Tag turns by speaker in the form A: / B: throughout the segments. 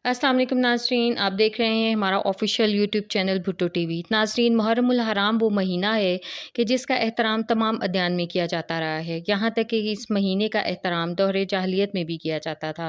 A: अस्सलाम वालेकुम नाज़रीन, आप देख रहे हैं हमारा official YouTube channel Bhutto TV. नाज़रीन, मुहर्रम उल हराम वो महीना है कि जिसका एहतराम तमाम अदयान में किया जाता रहा है। यहाँ तक कि इस महीने का एहतराम दौर जाहिलियत में भी किया जाता था।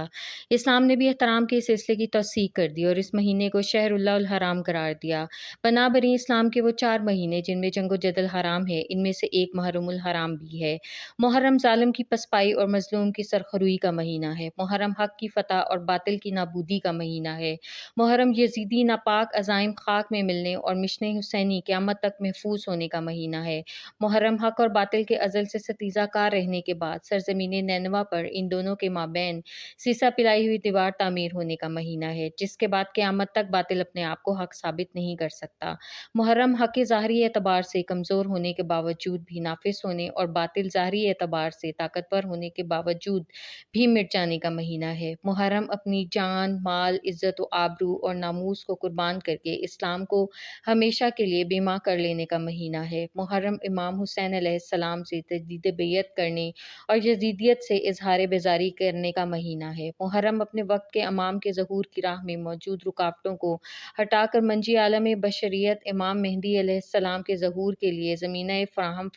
A: इस्लाम ने भी एहतराम के सिलसिले की तौसीक कर दी और इस महीने को शहरुल्लाह उल हराम करार दिया। बराबरी इस्लाम के वो 4 महीने जिनमें जंग जदल हराम है, इनमें से एक मुहर्रम उल हराम भी है। मुहर्रम ज़ालिम की पसपाई और मज़लूम की सरखरुई का महीना है। मुहर्रम हक की फ़तह और बातिल की नाबूदी का महीना है। मुहर्रम यजीदी नापाक अज़ाइम खाक में मिलने और मिशन हुसैनी क़यामत तक महफूज होने का महीना है। मुहर्रम हक और बातिल के अज़ल से सतीज़ा कार रहने के बाद सरज़मीन नैनवा पर इन दोनों के माबैन सीसा पिलाई हुई दीवार तामीर होने का महीना है, जिसके बाद क़यामत तक बातिल अपने आप को हक साबित नहीं कर सकता। मुहर्रम हक ज़ाहरी एतबार से कमज़ोर होने के बावजूद भी नाफिस होने और बातिल ज़ाहरी एतबार से ताकतवर होने के बावजूद भी मिट जाने का महीना है। मुहर्रम अपनी जान, माल, इज़्ज़त व आबरू और नामूस को कुर्बान करके इस्लाम को हमेशा के लिए बेमा कर लेने का महीना है। मुहर्रम इमाम हुसैन अलैहिस्सलाम से तजदीद बैयत करने और यजीदियत से इजहार बेज़ारी करने का महीना है। मुहर्रम अपने वक्त के इमाम के ज़हूर की राह में मौजूद रुकावटों को हटाकर मंजी आलम बशरियत इमाम मेहदी अलैहिस्सलाम के ज़हूर के लिए ज़मीना फ़राहम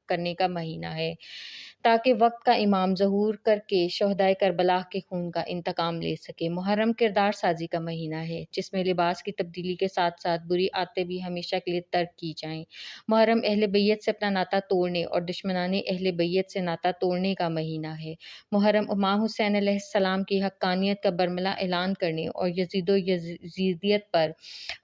A: करने का महीना है, ताकि वक्त का इमाम ज़हूर करके शहदाए करबला के खून का इंतकाम ले सके। मुहर्रम किरदार साजी का महीना है, जिसमें लिबास की तब्दीली के साथ साथ बुरी आदतें भी हमेशा के लिए तर्क की जाएं। मुहर्रम अहले बैत से अपना नाता तोड़ने और दुश्मनाने अहले बैत से नाता तोड़ने का महीना है। मुहर्रम इमाम हुसैन अलैहिस्सलाम की हक्कानियत का बरमला ऐलान करने और यजीदो यजीदियत पर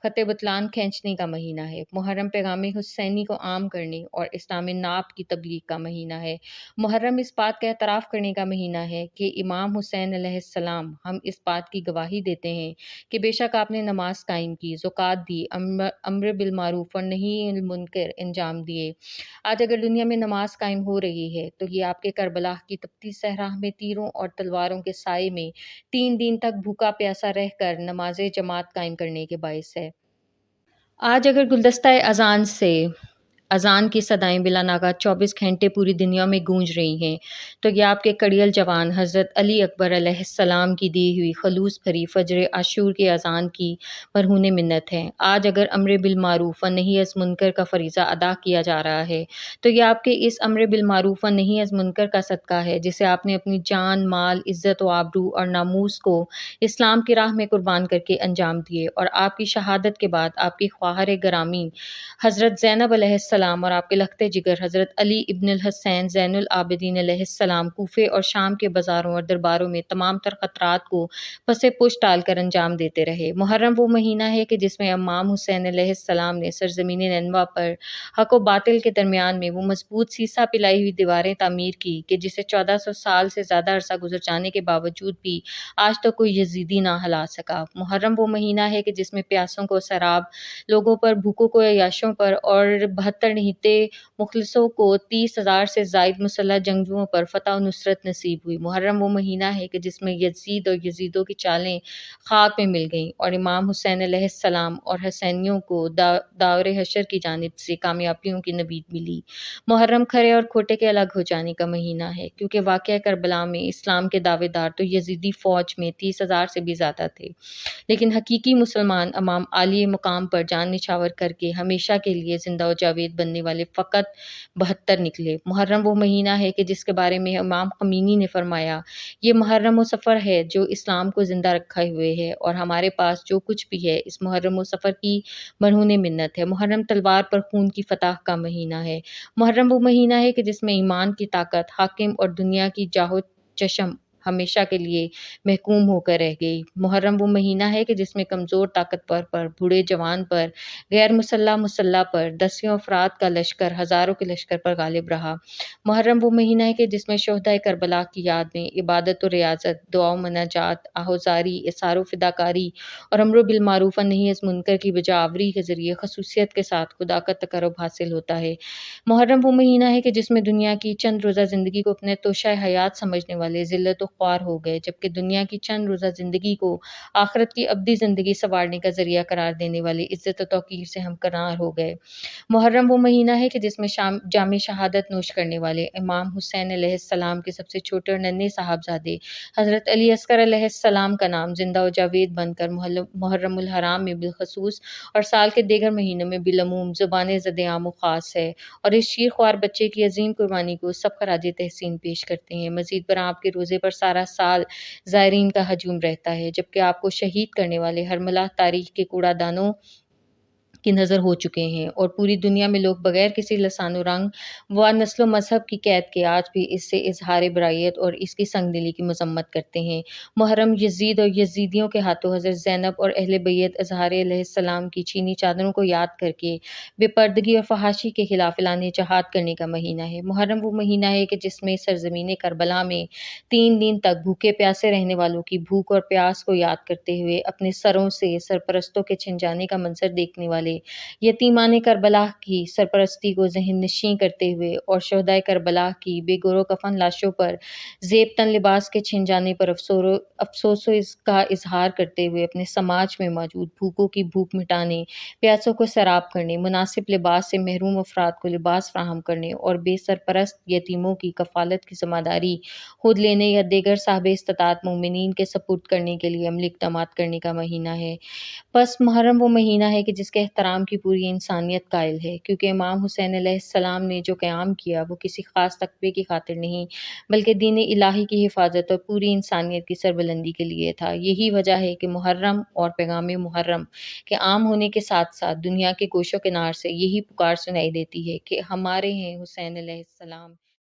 A: ख़त बतलान खींचने का महीना है। मुहर्रम पैगाम हुसैनी को आम करने और इस्लामी नाप की तबलीग का महीना है। मुहर्रम इस बात का एतराफ़ करने का महीना है कि इमाम हुसैन अलैहिस्सलाम हम इस बात की गवाही देते हैं कि बेशक आपने नमाज कायम की, ज़कात दी, अम्र बिल मारूफ और नही अनिल मुनकर अंजाम दिए। आज अगर दुनिया में नमाज कायम हो रही है तो ये आपके करबला की तपती सहरा में तीरों और तलवारों के साए में 3 दिन तक भूखा प्यासा रहकर नमाज जमात कायम करने के बायस है। आज अगर गुलदस्ता अज़ान की सदाएं बिला नागा 24 घंटे पूरी दुनिया में गूंज रही हैं, तो ये आपके कड़ियल जवान हज़रत अली अकबर अलैहिस्सलाम की दी हुई खलूस भरी फ़ज्र आशूर की अज़ान की मरहून मिन्नत है। आज अगर अम्र बिल मारूफ व नही अज़ मुनकर का फ़रीज़ा अदा किया जा रहा है, तो ये आपके इस अम्र बिल मारूफ व नही अज़ मुनकर का सदका है, जिसे आपने अपनी जान, माल, इज़्ज़त व आबरू और नामूस को इस्लाम की राह में कुर्बान करके अंजाम दिए और आपकी शहादत के बाद आपकी ख्वाहर ग्रामी हज़रत ज़ैनब अलैहिस्सलाम और आपके लखते जिगर हज़रत अली इब्नुल हसैन ज़ैनुल आबिदीन अलैहिस्सलाम कूफे और शाम के बाज़ारों और दरबारों में तमाम तर ख़तरात को पसे पुश डालकर अंजाम देते रहे। मुहर्रम वो महीना है कि जिसमें इमाम हुसैन अलैहिस्सलाम ने सरज़मीन नैनवा पर हक़ व बातिल के दरमियान में वो मज़बूत सीसा पिलाई हुई दीवारें तामीर की कि जिसे 1400 साल से ज़्यादा अरसा गुज़र जाने के बावजूद भी आज तक कोई यज़ीदी ना हिला सका। मुहर्रम वो महीना है कि जिसमें प्यासों को शराब, लोगों पर भूखों को अय्याशों पर और 72 निहत्ते मुखलिसों को 30,000 से ज़ायद मुसल्लह जंगजुओं पर फ़तह और नुसरत नसीब हुई। मुहर्रम वो महीना है कि जिसमें यज़ीद और यज़ीदों की चालें खाक में मिल गईं और इमाम हुसैन अलैहिस्सलाम और हसैनियों को दावरे हशर की जानिब से कामयाबियों की नवीद मिली। मुहर्रम खरे और खोटे के अलग हो जाने का महीना है, क्योंकि वाक़या करबला में इस्लाम के दावेदार तो यज़ीदी फ़ौज में 30,000 से भी ज़्यादा थे, लेकिन हकीकी मुसलमान इमाम आली मुकाम पर जान निछावर करके हमेशा के लिए जिंदा व जावेद बनने वाले फ़कत 72 निकले। मुहर्रम वो महीना है कि जिसके बारे में इमाम ख़मीनी ने फरमाया, ये मुहर्रम व सफ़र है जो इस्लाम को ज़िंदा रखे हुए है और हमारे पास जो कुछ भी है इस मुहर्रम व सफ़र की मरहून मिन्नत है। मुहर्रम तलवार पर खून की फ़तह का महीना है। मुहर्रम वो महीना है कि जिसमें ईमान की ताकत हाकिम और दुनिया की जाहो चशम हमेशा के लिए महकूम होकर रह गई। मुहर्रम वो महीना है कि जिसमें कमज़ोर ताकतवर पर, बूढ़े जवान पर, गैर मुसल्ला पर दसियों अफराद का लश्कर हज़ारों के लश्कर पर गालिब रहा। मुहर्रम वो महीना है कि जिसमें शोहदाए करबला की याद में इबादत और रियाज़त, दुआ व मनाजात, आहोज़ारी, इसारो फ़िदाकारी और अम्र बिल मारूफ़ व नही अज़ मुनकर की बजावरी के ज़रिए ख़ुसूसियत के साथ खुदा का तक़र्रुब हासिल होता है। मुहर्रम वो महीना है कि जिसमें दुनिया की चंद रोज़ा ज़िंदगी को अपने तोशा हयात समझने वाले ज़िल्लत व خوار ہو گئے، جبکہ دنیا کی چند روزہ زندگی کو آخرت کی ابدی زندگی سنوارنے کا ذریعہ قرار دینے والی عزت و توقیر سے ہمکنار ہو گئے۔ محرم وہ مہینہ ہے کہ جس میں جام شہادت نوش کرنے والے امام حسین علیہ السلام کے سب سے چھوٹے اور ننھے صاحبزادے حضرت علی اصغر علیہ السلام کا نام زندہ و جاوید بن کر محرم الحرام میں بالخصوص اور سال کے دیگر مہینوں میں بالعموم زبان زد عام و خاص ہے، اور اس شیر خوار بچے کی عظیم قربانی کو سب خراج تحسین پیش کرتے ہیں۔ مزید برآں آپ کے روزے پر سارا سال زائرین کا ہجوم رہتا ہے، جبکہ آپ کو شہید کرنے والے ہرملہ تاریخ کے کوڑا دانوں کی نظر ہو چکے ہیں، اور پوری دنیا میں لوگ بغیر کسی لسان و رنگ و نسل و مذہب کی قید کے آج بھی اس سے اظہار برائیت اور اس کی سنگ دلی کی مذمت کرتے ہیں۔ محرم یزید اور یزیدیوں کے ہاتھوں حضرت زینب اور اہل بیت اطہار علیہ السلام کی چینی چادروں کو یاد کر کے بے پردگی اور فحاشی کے خلاف اعلان جہاد کرنے کا مہینہ ہے۔ محرم وہ مہینہ ہے کہ جس میں سرزمین کربلا میں 3 دن تک بھوکے پیاسے رہنے والوں کی بھوک اور پیاس کو یاد کرتے ہوئے اپنے سروں سے سرپرستوں کے چھن جانے کا منظر دیکھنے والے یتیمان کربلا کی سرپرستی کو ذہن نشین کرتے ہوئے اور شہدائے کربلا کی بے گور و کفن لاشوں پر زیب تن لباس کے چھن جانے پر افسوس کا اظہار کرتے ہوئے اپنے سماج میں موجود بھوکوں کی بھوک مٹانے، پیاسوں کو سیراب کرنے، مناسب لباس سے محروم افراد کو لباس فراہم کرنے اور بے سرپرست یتیموں کی کفالت کی ذمہ داری خود لینے یا دیگر صاحب استطاعت مومنین کے سپرد کرنے کے لیے عملی اقدامات کرنے کا مہینہ ہے۔ پس محرم وہ مہینہ ہے کہ جس کے احترام کی پوری انسانیت قائل ہے، کیونکہ امام حسین علیہ السلام نے جو قیام کیا وہ کسی خاص طبقے کی خاطر نہیں بلکہ دین الہی کی حفاظت اور پوری انسانیت کی سربلندی کے لیے تھا۔ یہی وجہ ہے کہ محرم اور پیغام محرم کے عام ہونے کے ساتھ ساتھ دنیا کے گوش و کنار سے یہی پکار سنائی دیتی ہے کہ ہمارے ہیں حسین علیہ السلام۔